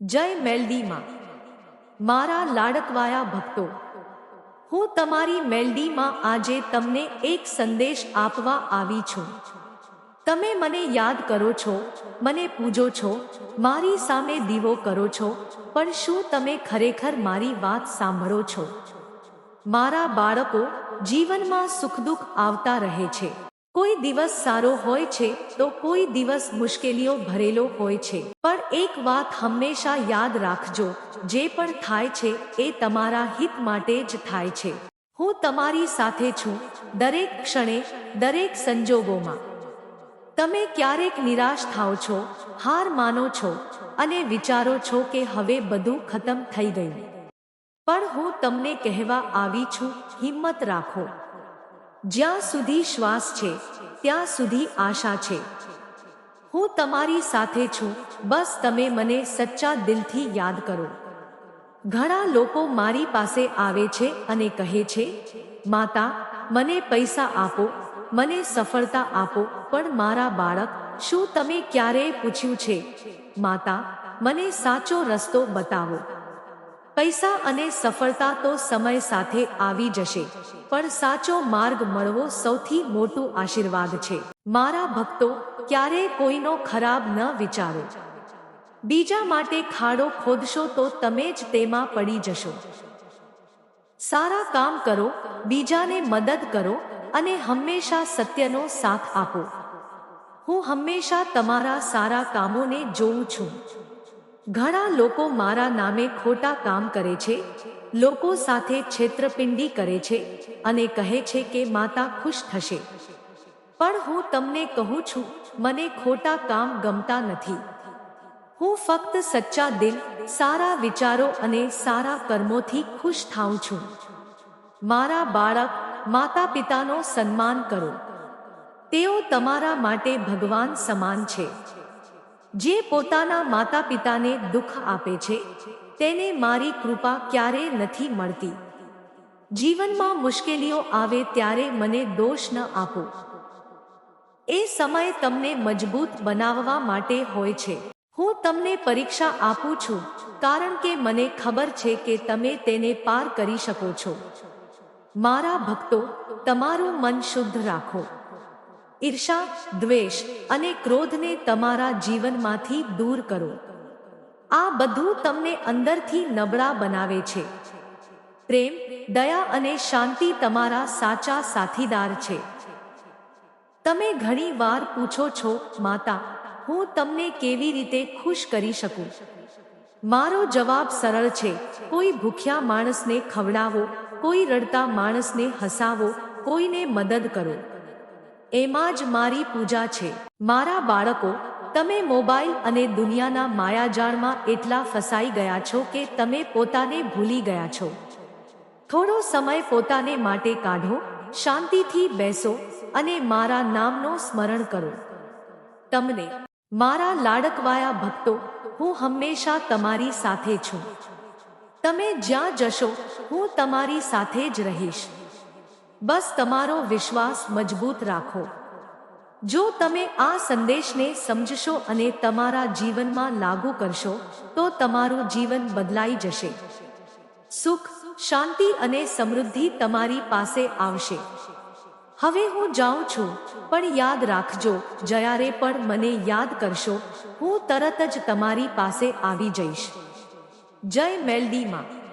જય મેલડી માં, મારા લાડકવાયા ભક્તો, હું તમારી મેલડી માં આજે તમને એક સંદેશ આપવા આવી છું. તમે મને યાદ કરો છો, મને પૂજો છો, મારી સામે દીવો કરો છો, પણ શું તમે ખરેખર મારી વાત સાંભળો છો? મારા બાળકો, જીવનમાં સુખદુઃખ આવતા રહે છે. કોઈ દિવસ સારો હોય છે તો કોઈ દિવસ મુશ્કેલીઓ ભરેલો હોય છે, પણ એક વાત હંમેશા યાદ રાખજો, જે પણ થાય છે એ તમારા હિત માટે જ થાય છે. હું તમારી સાથે છું, દરેક ક્ષણે, દરેક સંજોગોમાં. તમે ક્યારેક નિરાશ થાઓ છો, હાર માનો છો અને વિચારો છો કે હવે બધું ખતમ થઈ ગયું. પણ હું તમને કહેવા આવી છું, હિંમત રાખો. જ્યાં સુધી શ્વાસ છે ત્યાં સુધી આશા છે. હું તમારી સાથે છું, બસ તમે મને સચ્ચા દિલથી યાદ કરો. ઘણા લોકો મારી પાસે આવે છે અને કહે છે, માતા, મને પૈસા આપો, મને સફળતા આપો, પણ મારા બાળક, શું તમે ક્યારેય પૂછ્યું છે, માતા, મને સાચો રસ્તો બતાવો? પૈસા અને સફળતા તો સમય સાથે આવી જશે, પણ સાચો માર્ગ મળવો સૌથી મોટું આશીર્વાદ છે. મારા ભક્તો, ક્યારેય કોઈનો ખરાબ ન વિચારો. બીજા માટે ખાડો ખોદશો તો તમે જ તેમાં પડી જશો. સારા કામ કરો, બીજાને મદદ કરો અને હંમેશા સત્યનો સાથ આપો. હું હંમેશા તમારા સારા કામોને જોઉં છું. ઘણા લોકો મારા નામે ખોટા કામ કરે છે, લોકો સાથે છેતરપિંડી કરે છે અને કહે છે કે માતા ખુશ થશે. પણ હું તમને કહું છું, મને ખોટા કામ ગમતા નથી. હું ફક્ત સચ્ચા દિલ, સારા વિચારો અને સારા કર્મોથી ખુશ થાઉં છું. મારા બાળક, માતા પિતાનો સન્માન કરો. તેઓ તમારા માટે ભગવાન સમાન છે. જે પોતાના માતા પિતાને દુઃખ આપે છે, તેને મારી કૃપા ક્યારેય નથી મળતી. જીવનમાં મુશ્કેલીઓ આવે ત્યારે મને દોષ ન આપો. એ સમય તમને મજબૂત બનાવવા માટે હોય છે. હું તમને પરીક્ષા આપું છું, કારણ કે મને ખબર છે કે તમે તેને પાર કરી શકો છો. મારા ભક્તો, તમારું મન શુદ્ધ રાખો. ઈર્ષા, દ્વેષ અને ક્રોધને તમારા જીવનમાંથી દૂર કરો. આ બધું તમને અંદરથી નબળા બનાવે છે. પ્રેમ, દયા અને શાંતિ તમારા સાચા સાથીદાર છે. તમે ઘણી વાર પૂછો છો, માતા, હું તમને કેવી રીતે ખુશ કરી શકું? મારો જવાબ સરળ છે, કોઈ ભૂખ્યા માણસને ખવડાવો, કોઈ રડતા માણસને હસાવો, કોઈને મદદ કરો. એમાં જ મારી પૂજા છે. મારા બાળકો, તમે મોબાઈલ અને દુનિયાના માયાજાળમાં એટલા ફસાઈ ગયા છો કે તમે પોતાને ભૂલી ગયા છો. થોડો સમય પોતાને માટે કાઢો, શાંતિથી બેસો અને મારા નામનો સ્મરણ કરો. તમને, મારા લાડકવાયા ભક્તો, હું હંમેશા તમારી સાથે છું. તમે જ્યાં જશો, હું તમારી સાથે જ રહીશ. બસ તમારો વિશ્વાસ મજબૂત રાખો. જો તમે આ સંદેશને સમજશો અને તમારા જીવનમાં લાગુ કરશો, તો તમારું જીવન બદલાઈ જશે. સુખ, શાંતિ અને સમૃદ્ધિ તમારી પાસે આવશે. હવે હું જાઉં છું, પણ યાદ રાખજો, જ્યારે પણ મને યાદ કરશો, હું તરત જ તમારી પાસે આવી જઈશ. જય મેલડી માં.